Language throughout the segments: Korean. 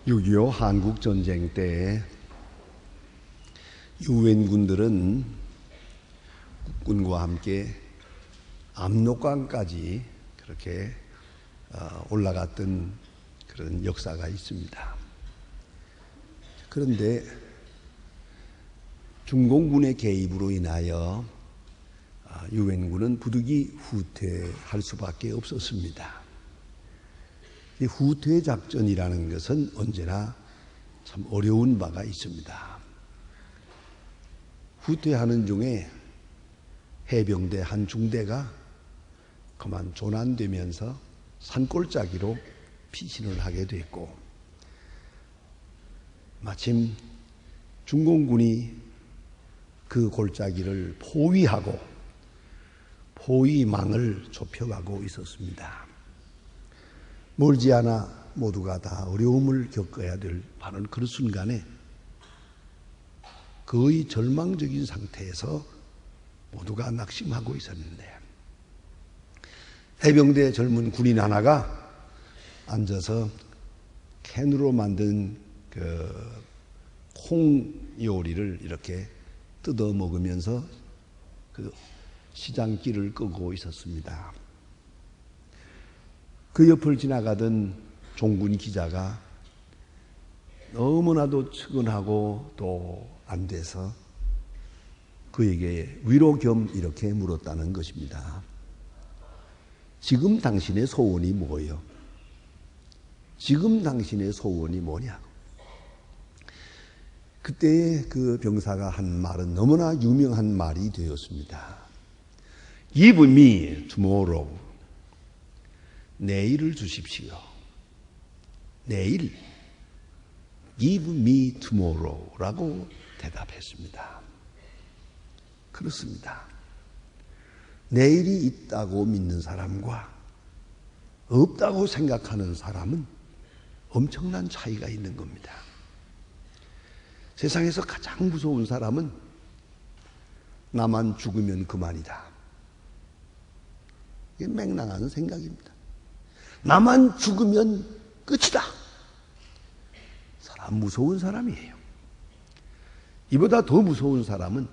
6.25 한국전쟁 때 유엔군들은 국군과 함께 압록강까지 그렇게 올라갔던 그런 역사가 있습니다. 그런데 중공군의 개입으로 인하여 유엔군은 부득이 후퇴할 수밖에 없었습니다. 이 후퇴 작전이라는 것은 언제나 참 어려운 바가 있습니다. 후퇴하는 중에 해병대 한 중대가 그만 조난되면서 산골짜기로 피신을 하게 됐고, 마침 중공군이 그 골짜기를 포위하고 포위망을 좁혀가고 있었습니다. 멀지 않아 모두가 다 어려움을 겪어야 될 바로 그런 순간에 거의 절망적인 상태에서 모두가 낙심하고 있었는데, 해병대 젊은 군인 하나가 앉아서 캔으로 만든 콩 요리를 이렇게 뜯어 먹으면서 그 시장길을 끄고 있었습니다. 그 옆을 지나가던 종군 기자가 너무나도 측은하고 또 안 돼서 그에게 위로 겸 이렇게 물었다는 것입니다. 지금 당신의 소원이 뭐예요? 지금 당신의 소원이 뭐냐고. 그때 그 병사가 한 말은 너무나 유명한 말이 되었습니다. Give me tomorrow. 내일을 주십시오. 내일. Give me tomorrow라고 대답했습니다. 그렇습니다. 내일이 있다고 믿는 사람과 없다고 생각하는 사람은 엄청난 차이가 있는 겁니다. 세상에서 가장 무서운 사람은 나만 죽으면 그만이다. 이게 맹랑한 생각입니다. 나만 죽으면 끝이다. 사람 무서운 사람이에요. 이보다 더 무서운 사람은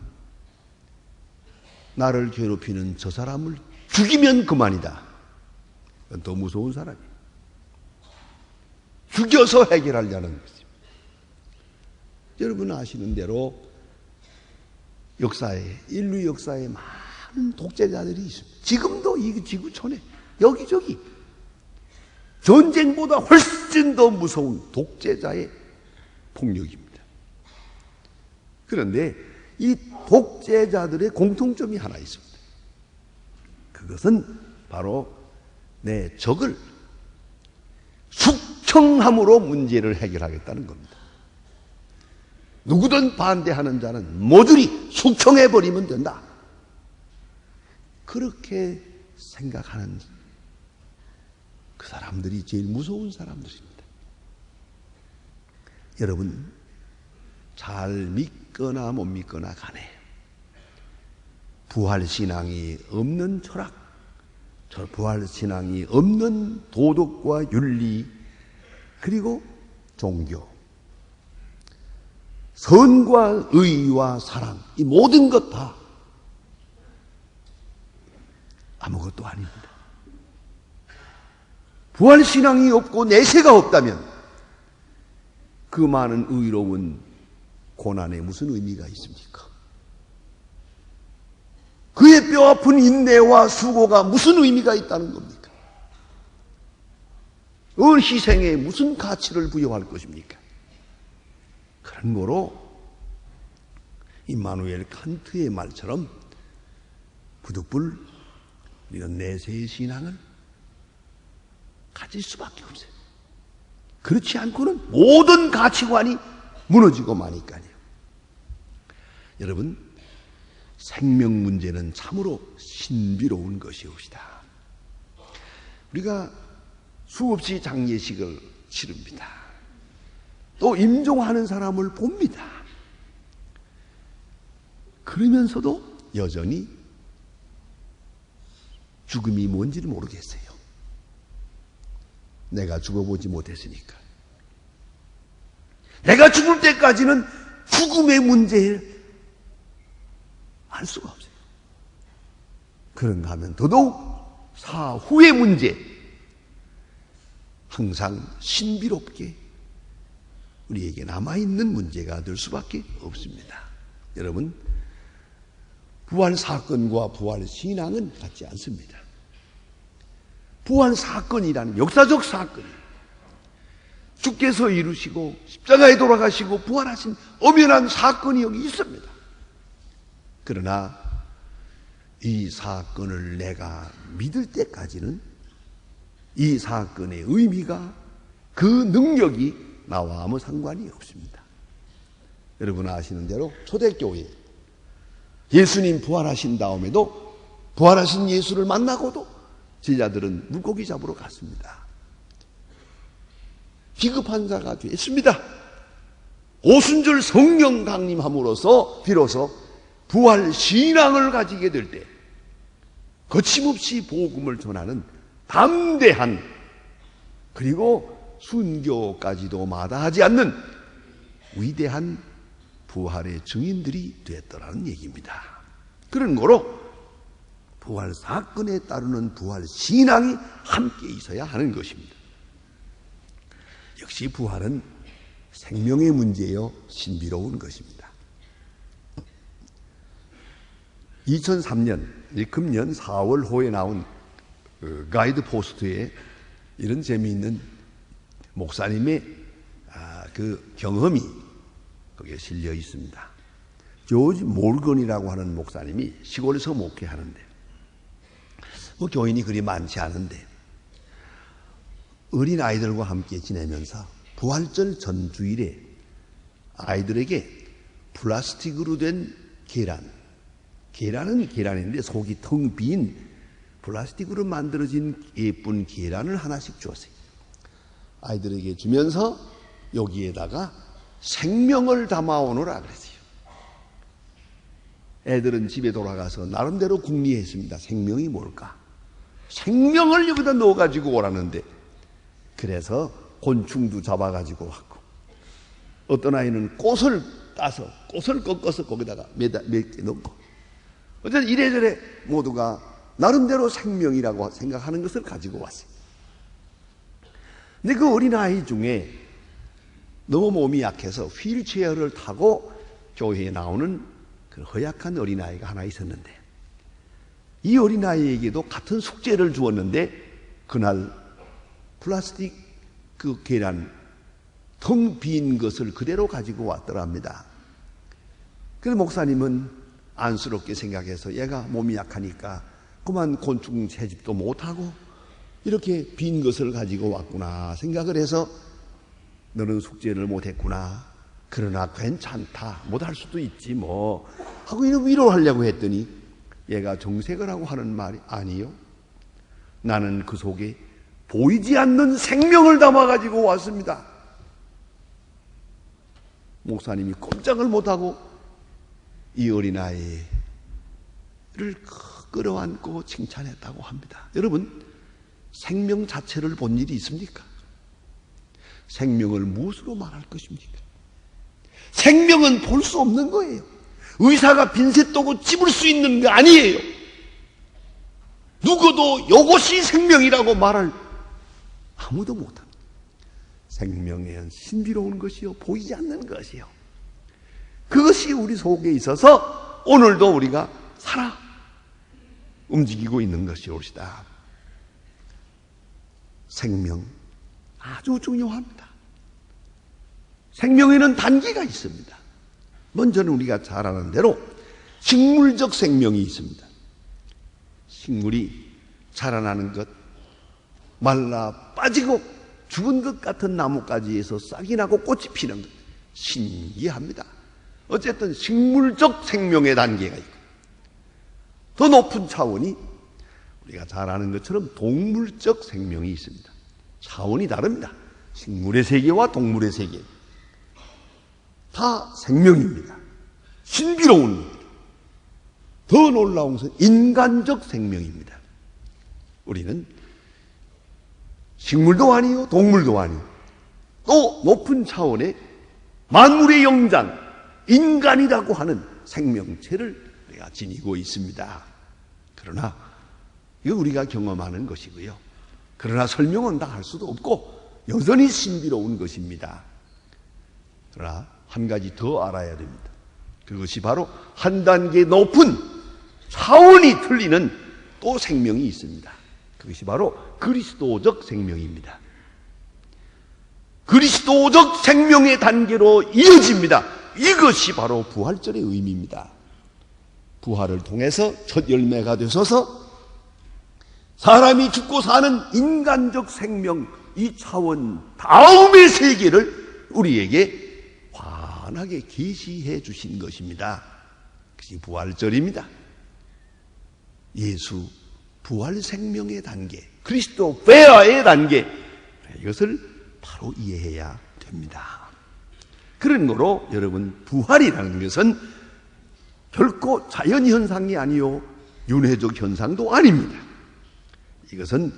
나를 괴롭히는 저 사람을 죽이면 그만이다. 그건 더 무서운 사람이에요. 죽여서 해결하려는 것입니다. 여러분 아시는 대로 인류 역사에 많은 독재자들이 있습니다. 지금도 이 지구촌에 여기저기 전쟁보다 훨씬 더 무서운 독재자의 폭력입니다. 그런데 이 독재자들의 공통점이 하나 있습니다. 그것은 바로 내 적을 숙청함으로 문제를 해결하겠다는 겁니다. 누구든 반대하는 자는 모조리 숙청해버리면 된다. 그렇게 생각하는 그 사람들이 제일 무서운 사람들입니다. 여러분, 잘 믿거나 못 믿거나 간에 부활신앙이 없는 철학, 부활신앙이 없는 도덕과 윤리, 그리고 종교, 선과 의와 사랑, 이 모든 것 다 아무것도 아닙니다. 부활신앙이 없고 내세가 없다면 그 많은 의로운 고난에 무슨 의미가 있습니까? 그의 뼈아픈 인내와 수고가 무슨 의미가 있다는 겁니까? 그 희생에 무슨 가치를 부여할 것입니까? 그런 거로 임마누엘 칸트의 말처럼 부득불 이런 내세의 신앙을 가질 수밖에 없어요. 그렇지 않고는 모든 가치관이 무너지고 마니까요. 여러분, 생명 문제는 참으로 신비로운 것이옵시다. 우리가 수없이 장례식을 치릅니다. 또 임종하는 사람을 봅니다. 그러면서도 여전히 죽음이 뭔지를 모르겠어요. 내가 죽어보지 못했으니까. 내가 죽을 때까지는 죽음의 문제를 알 수가 없어요. 그런가 하면 더더욱 사후의 문제, 항상 신비롭게 우리에게 남아있는 문제가 될 수밖에 없습니다. 여러분, 부활 사건과 부활 신앙은 같지 않습니다. 부활 사건이라는 역사적 사건이에요. 주께서 이루시고 십자가에 돌아가시고 부활하신 엄연한 사건이 여기 있습니다. 그러나 이 사건을 내가 믿을 때까지는 이 사건의 의미가, 그 능력이 나와 아무 상관이 없습니다. 여러분 아시는 대로 초대교회 예수님 부활하신 다음에도 부활하신 예수를 만나고도 제자들은 물고기 잡으러 갔습니다. 기급한 자가 됐습니다. 오순절 성령 강림함으로써 비로소 부활 신앙을 가지게 될 때 거침없이 복음을 전하는 담대한, 그리고 순교까지도 마다하지 않는 위대한 부활의 증인들이 되었더라는 얘기입니다. 그런 거로 부활 사건에 따르는 부활 신앙이 함께 있어야 하는 것입니다. 역시 부활은 생명의 문제요 신비로운 것입니다. 2003년 금년 4월 호에 나온 가이드 포스트에 이런 재미있는 목사님의 그 경험이 거기에 실려 있습니다. 조지 몰건이라고 하는 목사님이 시골에서 목회하는데 교인이 그리 많지 않은데 어린 아이들과 함께 지내면서 부활절 전주일에 아이들에게 플라스틱으로 된 계란은 계란인데 속이 텅 빈 플라스틱으로 만들어진 예쁜 계란을 하나씩 주었어요. 아이들에게 주면서 여기에다가 생명을 담아오너라 그랬어요. 애들은 집에 돌아가서 나름대로 궁리했습니다. 생명이 뭘까? 생명을 여기다 넣어가지고 오라는데, 그래서 곤충도 잡아가지고 왔고, 어떤 아이는 꽃을 따서 꽃을 꺾어서 거기다가 몇 개 넣고, 어쨌든 이래저래 모두가 나름대로 생명이라고 생각하는 것을 가지고 왔어요. 근데 그 어린아이 중에 너무 몸이 약해서 휠체어를 타고 교회에 나오는 그 허약한 어린아이가 하나 있었는데, 이 어린아이에게도 같은 숙제를 주었는데 그날 플라스틱 그 계란 텅 빈 것을 그대로 가지고 왔더랍니다. 그래서 목사님은 안쓰럽게 생각해서 얘가 몸이 약하니까 그만 곤충 채집도 못하고 이렇게 빈 것을 가지고 왔구나 생각을 해서, 너는 숙제를 못했구나, 그러나 괜찮다, 못할 수도 있지 뭐 하고 이런 위로를 하려고 했더니 얘가 정색을 하고 하는 말이, 아니요, 나는 그 속에 보이지 않는 생명을 담아가지고 왔습니다. 목사님이 꼼짝을 못하고 이 어린아이를 끌어안고 칭찬했다고 합니다. 여러분, 생명 자체를 본 일이 있습니까? 생명을 무엇으로 말할 것입니까? 생명은 볼 수 없는 거예요. 의사가 빈셋 떠고 찝을 수 있는 게 아니에요. 누구도 이것이 생명이라고 말할 아무도 못합니다. 생명은 신비로운 것이요, 보이지 않는 것이요. 그것이 우리 속에 있어서 오늘도 우리가 살아 움직이고 있는 것이옵시다. 생명 아주 중요합니다. 생명에는 단계가 있습니다. 먼저는 우리가 잘 아는 대로 식물적 생명이 있습니다. 식물이 자라나는 것, 말라 빠지고 죽은 것 같은 나뭇가지에서 싹이 나고 꽃이 피는 것, 신기합니다. 어쨌든 식물적 생명의 단계가 있고, 더 높은 차원이 우리가 잘 아는 것처럼 동물적 생명이 있습니다. 차원이 다릅니다. 식물의 세계와 동물의 세계 다 생명입니다. 신비로운 겁니다. 더 놀라운 것은 인간적 생명입니다. 우리는 식물도 아니요 동물도 아니요 또 높은 차원의 만물의 영장, 인간이라고 하는 생명체를 내가 지니고 있습니다. 그러나 이거 우리가 경험하는 것이고요. 그러나 설명은 다 할 수도 없고 여전히 신비로운 것입니다. 그러나 한 가지 더 알아야 됩니다. 그것이 바로 한 단계 높은 차원이 틀리는 또 생명이 있습니다. 그것이 바로 그리스도적 생명입니다. 그리스도적 생명의 단계로 이어집니다. 이것이 바로 부활절의 의미입니다. 부활을 통해서 첫 열매가 되셔서 사람이 죽고 사는 인간적 생명, 이 차원 다음의 세계를 우리에게 환하게 계시해 주신 것입니다. 그것이 부활절입니다. 예수 부활 생명의 단계, 그리스도 베아의 단계, 이것을 바로 이해해야 됩니다. 그런 거로 여러분, 부활이라는 것은 결코 자연현상이 아니요 윤회적 현상도 아닙니다. 이것은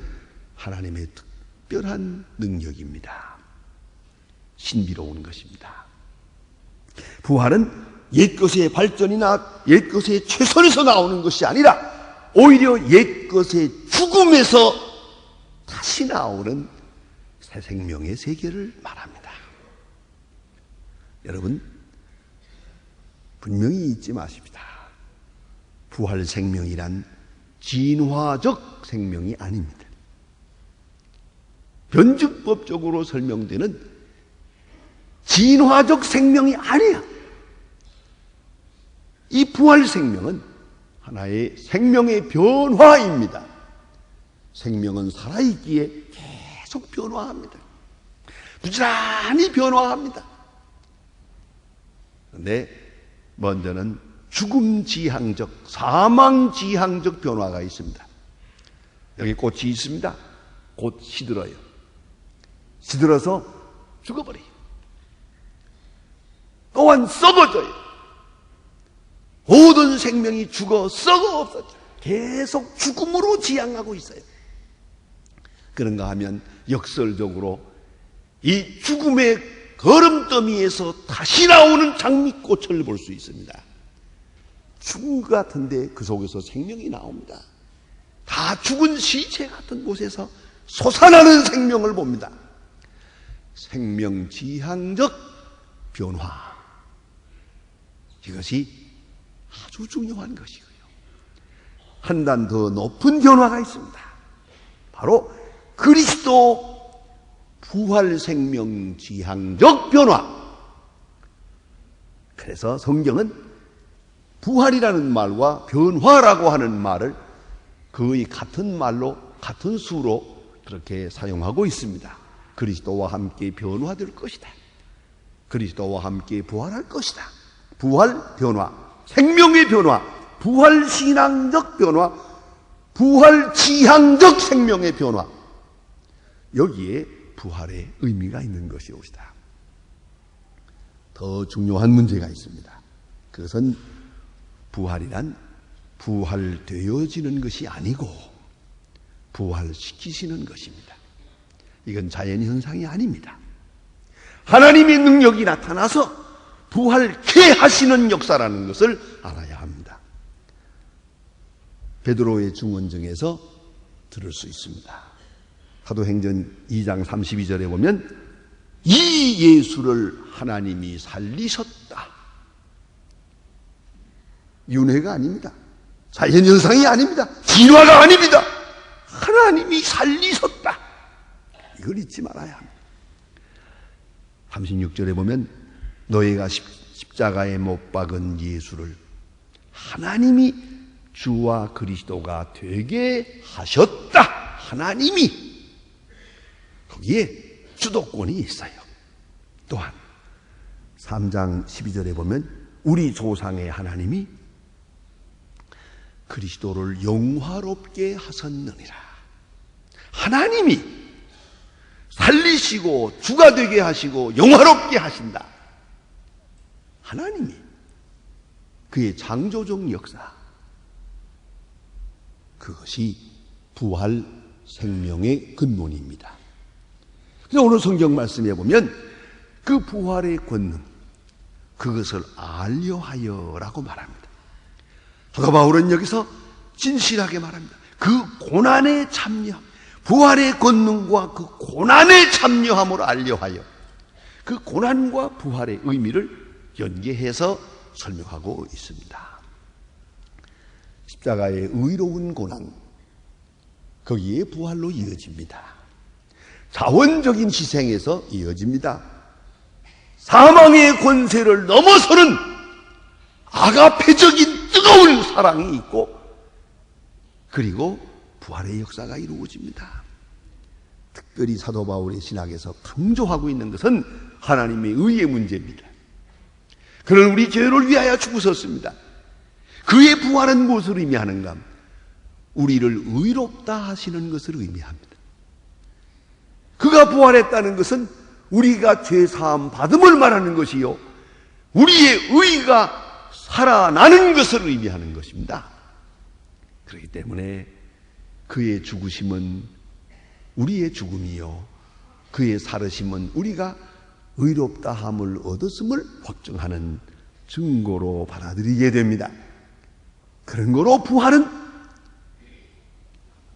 하나님의 특별한 능력입니다. 신비로운 것입니다. 부활은 옛것의 발전이나 옛것의 최선에서 나오는 것이 아니라 오히려 옛것의 죽음에서 다시 나오는 새 생명의 세계를 말합니다. 여러분, 분명히 잊지 마십니다. 부활 생명이란 진화적 생명이 아닙니다. 변증법적으로 설명되는 진화적 생명이 아니야. 이 부활 생명은 하나의 생명의 변화입니다. 생명은 살아있기에 계속 변화합니다. 부지런히 변화합니다. 그런데 먼저는 죽음지향적, 사망지향적 변화가 있습니다. 여기 꽃이 있습니다. 곧 시들어요. 시들어서 죽어버려요. 또한 썩어져요. 모든 생명이 죽어 썩어 없어져. 계속 죽음으로 지향하고 있어요. 그런가 하면 역설적으로 이 죽음의 거름더미에서 다시 나오는 장미꽃을 볼 수 있습니다. 죽은 것 같은데 그 속에서 생명이 나옵니다. 다 죽은 시체 같은 곳에서 솟아나는 생명을 봅니다. 생명지향적 변화, 이것이 아주 중요한 것이고요. 한 단 더 높은 변화가 있습니다. 바로 그리스도 부활 생명 지향적 변화. 그래서 성경은 부활이라는 말과 변화라고 하는 말을 거의 같은 말로, 같은 수로 그렇게 사용하고 있습니다. 그리스도와 함께 변화될 것이다. 그리스도와 함께 부활할 것이다. 부활 변화, 생명의 변화, 부활 신앙적 변화, 부활 지향적 생명의 변화. 여기에 부활의 의미가 있는 것이옵니다. 더 중요한 문제가 있습니다. 그것은 부활이란 부활되어지는 것이 아니고 부활시키시는 것입니다. 이건 자연현상이 아닙니다. 하나님의 능력이 나타나서 부활케 하시는 역사라는 것을 알아야 합니다. 베드로의 증언증에서 들을 수 있습니다. 사도행전 2장 32절에 보면 이 예수를 하나님이 살리셨다. 윤회가 아닙니다. 자연현상이 아닙니다. 진화가 아닙니다. 하나님이 살리셨다. 이걸 잊지 말아야 합니다. 36절에 보면 너희가 십자가에 못 박은 예수를 하나님이 주와 그리스도가 되게 하셨다. 하나님이. 거기에 주도권이 있어요. 또한 3장 12절에 보면 우리 조상의 하나님이 그리스도를 영화롭게 하셨느니라. 하나님이 살리시고 주가 되게 하시고 영화롭게 하신다. 하나님이 그의 창조적 역사, 그것이 부활 생명의 근본입니다. 그래서 오늘 성경 말씀에 보면 그 부활의 권능, 그것을 알려하여라고 말합니다. 사도 바울은 여기서 진실하게 말합니다. 그 고난에 참여함, 부활의 권능과 그 고난에 참여함을 알려하여 그 고난과 부활의 의미를 연계해서 설명하고 있습니다. 십자가의 의로운 고난, 거기에 부활로 이어집니다. 자원적인 희생에서 이어집니다. 사망의 권세를 넘어서는 아가페적인 뜨거운 사랑이 있고, 그리고 부활의 역사가 이루어집니다. 특별히 사도 바울의 신학에서 강조하고 있는 것은 하나님의 의의 문제입니다. 그는 우리 죄를 위하여 죽으셨습니다. 그의 부활은 무엇을 의미하는가? 우리를 의롭다 하시는 것을 의미합니다. 그가 부활했다는 것은 우리가 죄사함 받음을 말하는 것이요, 우리의 의가 살아나는 것을 의미하는 것입니다. 그렇기 때문에 그의 죽으심은 우리의 죽음이요, 그의 살으심은 우리가 의롭다 함을 얻었음을 확증하는 증거로 받아들이게 됩니다. 그런 거로 부활은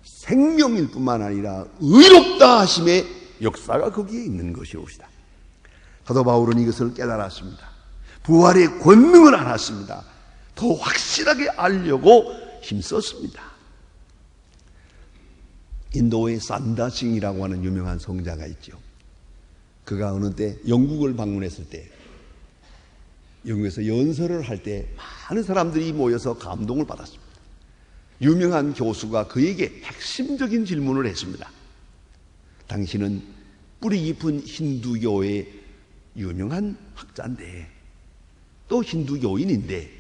생명일 뿐만 아니라 의롭다 하심의 역사가 거기에 있는 것이옵시다. 사도 바울은 이것을 깨달았습니다. 부활의 권능을 알았습니다. 더 확실하게 알려고 힘썼습니다. 인도의 산다싱이라고 하는 유명한 성자가 있죠. 그가 어느 때 영국을 방문했을 때, 영국에서 연설을 할 때 많은 사람들이 모여서 감동을 받았습니다. 유명한 교수가 그에게 핵심적인 질문을 했습니다. 당신은 뿌리 깊은 힌두교의 유명한 학자인데, 또 힌두교인인데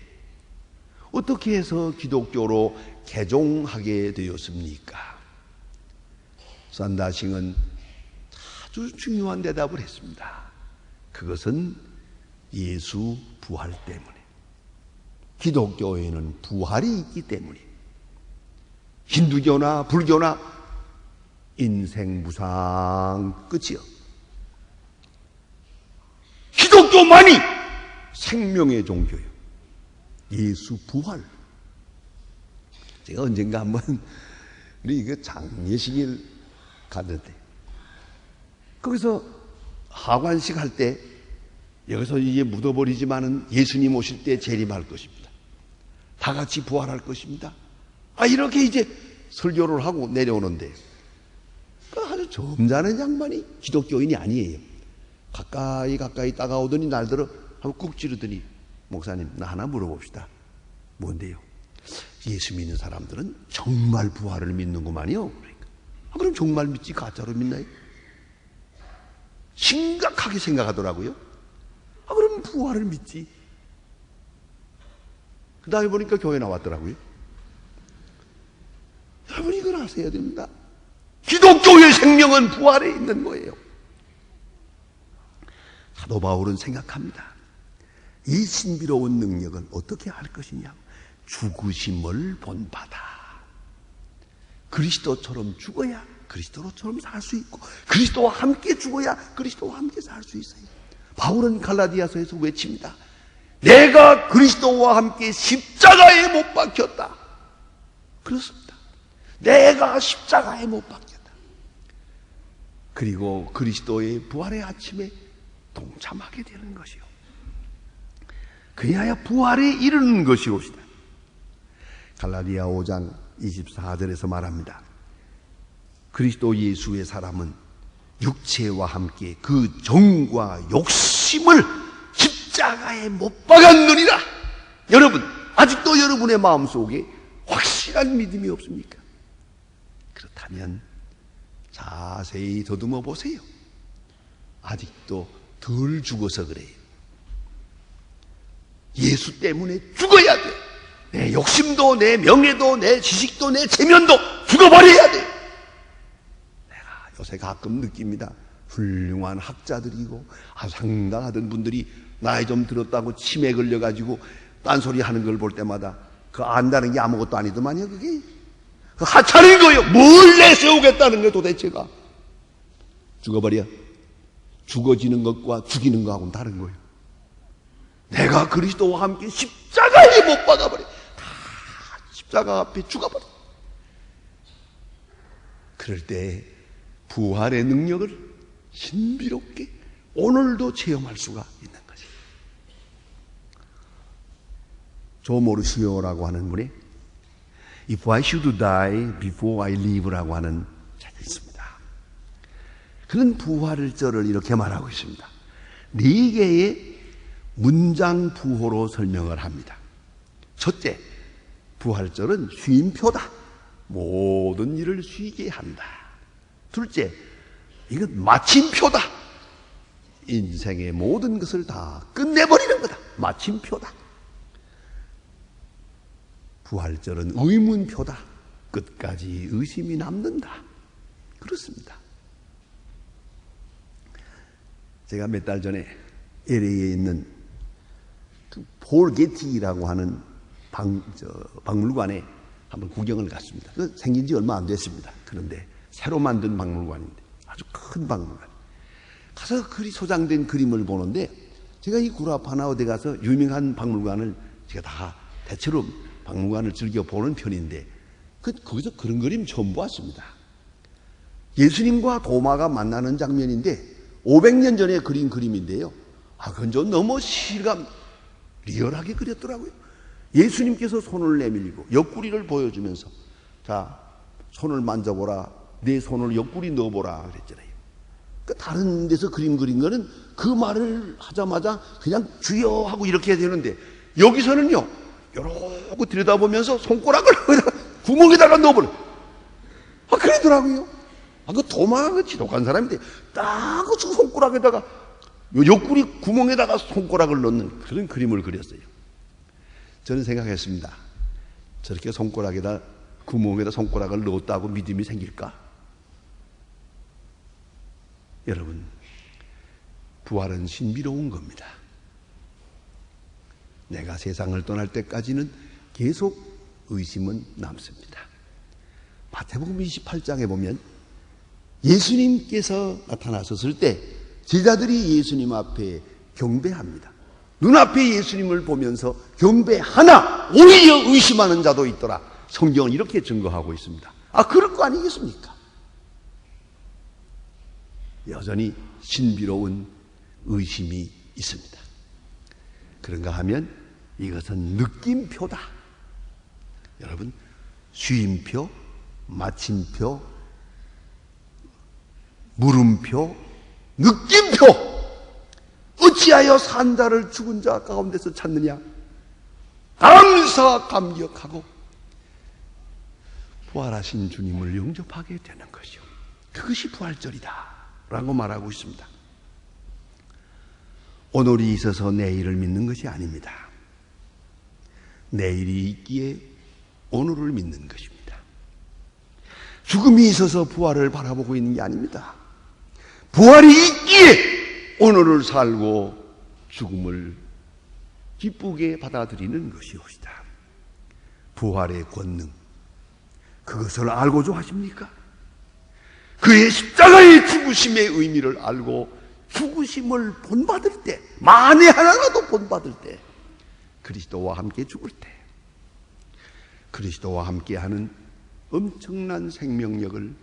어떻게 해서 기독교로 개종하게 되었습니까? 산다싱은 아주 중요한 대답을 했습니다. 그것은 예수 부활 때문에, 기독교에는 부활이 있기 때문에, 힌두교나 불교나 인생 무상 끝이요, 기독교만이 생명의 종교요, 예수 부활. 제가 언젠가 한번 우리 그 장례식을 갔는데, 거기서 하관식 할 때 여기서 이제 묻어버리지만은 예수님 오실 때 재림할 것입니다. 다 같이 부활할 것입니다. 이렇게 이제 설교를 하고 내려오는데, 그 아주 점잖은 양반이 기독교인이 아니에요. 가까이 다가오더니 날들어 하고 꾹 찌르더니, 목사님, 나 하나 물어봅시다. 뭔데요? 예수 믿는 사람들은 정말 부활을 믿는구만요. 그러니까. 그럼 정말 믿지 가짜로 믿나요? 심각하게 생각하더라고요. 그럼 부활을 믿지. 그 다음에 보니까 교회 나왔더라고요. 여러분, 이걸 아셔야 됩니다. 기독교의 생명은 부활에 있는 거예요. 사도 바울은 생각합니다. 이 신비로운 능력을 어떻게 할 것이냐? 죽으심을 본받아. 그리스도처럼 죽어야 그리스도로처럼 살 수 있고, 그리스도와 함께 죽어야 그리스도와 함께 살 수 있어요. 바울은 갈라디아서에서 외칩니다. 내가 그리스도와 함께 십자가에 못 박혔다. 그렇습니다. 내가 십자가에 못 박혔다. 그리고 그리스도의 부활의 아침에 동참하게 되는 것이요, 그리하여 부활에 이르는 것이옵시다. 갈라디아 5장 24절에서 말합니다. 그리스도 예수의 사람은 육체와 함께 그 정과 욕심을 십자가에 못 박았느니라. 여러분, 아직도 여러분의 마음속에 확실한 믿음이 없습니까? 그렇다면 자세히 더듬어 보세요. 아직도 덜 죽어서 그래요. 예수 때문에 죽어야 돼. 내 욕심도, 내 명예도, 내 지식도, 내 체면도 죽어버려야 돼. 내가 요새 가끔 느낍니다. 훌륭한 학자들이고 상당하던 분들이 나이 좀 들었다고 치매 걸려가지고 딴소리 하는 걸 볼 때마다 그 안다는 게 아무것도 아니더만요. 그게 그 하찮은 거예요. 뭘 내세우겠다는 거예요 도대체가. 죽어버려. 죽어지는 것과 죽이는 거하고는 다른 거예요. 내가 그리스도와 함께 십자가에 못 박아버려. 다 십자가 앞에 죽어버려. 그럴 때 부활의 능력을 신비롭게 오늘도 체험할 수가 있는 것이. 조 모르시오라고 하는 분이 If I should die before I live라고 하는 책이 있습니다. 그는 부활절을 이렇게 말하고 있습니다. 네 개의 문장 부호로 설명을 합니다. 첫째, 부활절은 쉼표다. 모든 일을 쉬게 한다. 둘째, 이건 마침표다. 인생의 모든 것을 다 끝내버리는 거다. 마침표다. 부활절은 의문표다. 끝까지 의심이 남는다. 그렇습니다. 제가 몇 달 전에 LA에 있는 그 폴 게티라고 하는 박물관에 한번 구경을 갔습니다. 생긴 지 얼마 안 됐습니다. 그런데 새로 만든 박물관인데 아주 큰 박물관. 가서 그리 소장된 그림을 보는데 제가 이 구라파나우에 가서 유명한 박물관을 제가 다 대체로 박물관을 즐겨 보는 편인데 거기서 그런 그림 처음 보았습니다. 예수님과 도마가 만나는 장면인데 500년 전에 그린 그림인데요. 그건 좀 너무 실감 리얼하게 그렸더라고요. 예수님께서 손을 내밀고 옆구리를 보여주면서 자, 손을 만져보라. 내 손을 옆구리 넣어보라 그랬잖아요. 다른 데서 그림 그린 거는 그 말을 하자마자 그냥 주여 하고 이렇게 해야 되는데 여기서는요, 요러고 들여다보면서 손가락을 구멍에다가 넣어버려. 그러더라고요. 그 도마가 그 지독한 사람인데 딱 그 손가락에다가 옆구리 구멍에다가 손가락을 넣는 그런 그림을 그렸어요. 저는 생각했습니다. 저렇게 손가락에다 구멍에다 손가락을 넣었다고 믿음이 생길까? 여러분, 부활은 신비로운 겁니다. 내가 세상을 떠날 때까지는 계속 의심은 남습니다. 마태복음 28장에 보면 예수님께서 나타나셨을 때 제자들이 예수님 앞에 경배합니다. 눈앞에 예수님을 보면서 경배하나 오히려 의심하는 자도 있더라. 성경은 이렇게 증거하고 있습니다. 그럴 거 아니겠습니까? 여전히 신비로운 의심이 있습니다. 그런가 하면 이것은 느낌표다. 여러분, 쉼표, 마침표, 물음표, 느낌표. 어찌하여 산 자를 죽은 자 가운데서 찾느냐? 감사 감격하고 부활하신 주님을 영접하게 되는 것이요. 그것이 부활절이다 라고 말하고 있습니다. 오늘이 있어서 내일을 믿는 것이 아닙니다. 내일이 있기에 오늘을 믿는 것입니다. 죽음이 있어서 부활을 바라보고 있는 게 아닙니다. 부활이 있기에 오늘을 살고 죽음을 기쁘게 받아들이는 것이옵시다. 부활의 권능, 그것을 알고자 하십니까? 그의 십자가의 죽으심의 의미를 알고 죽으심을 본받을 때, 만에 하나라도 본받을 때, 그리스도와 함께 죽을 때, 그리스도와 함께하는 엄청난 생명력을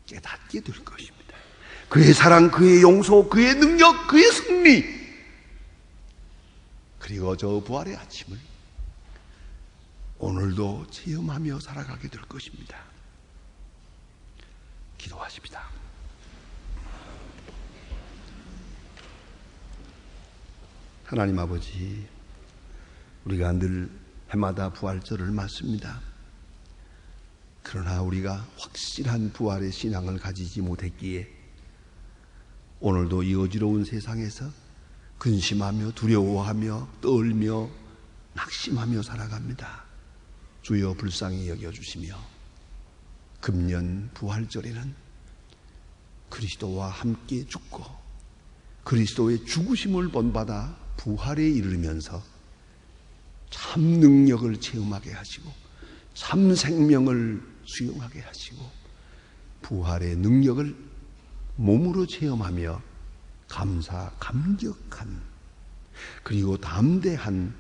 깨닫게 될 것입니다. 그의 사랑, 그의 용서, 그의 능력, 그의 승리, 그리고 저 부활의 아침을 오늘도 체험하며 살아가게 될 것입니다. 기도하십시다. 하나님 아버지, 우리가 늘 해마다 부활절을 맞습니다. 그러나 우리가 확실한 부활의 신앙을 가지지 못했기에 오늘도 이 어지러운 세상에서 근심하며 두려워하며 떨며 낙심하며 살아갑니다. 주여 불쌍히 여겨주시며 금년 부활절에는 그리스도와 함께 죽고 그리스도의 죽으심을 본받아 부활에 이르면서 참 능력을 체험하게 하시고 참 생명을 수용하게 하시고 부활의 능력을 몸으로 체험하며 감사 감격한 그리고 담대한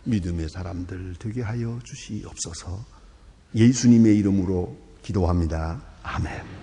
믿음의 사람들 되게 하여 주시옵소서. 예수님의 이름으로 기도합니다. 아멘.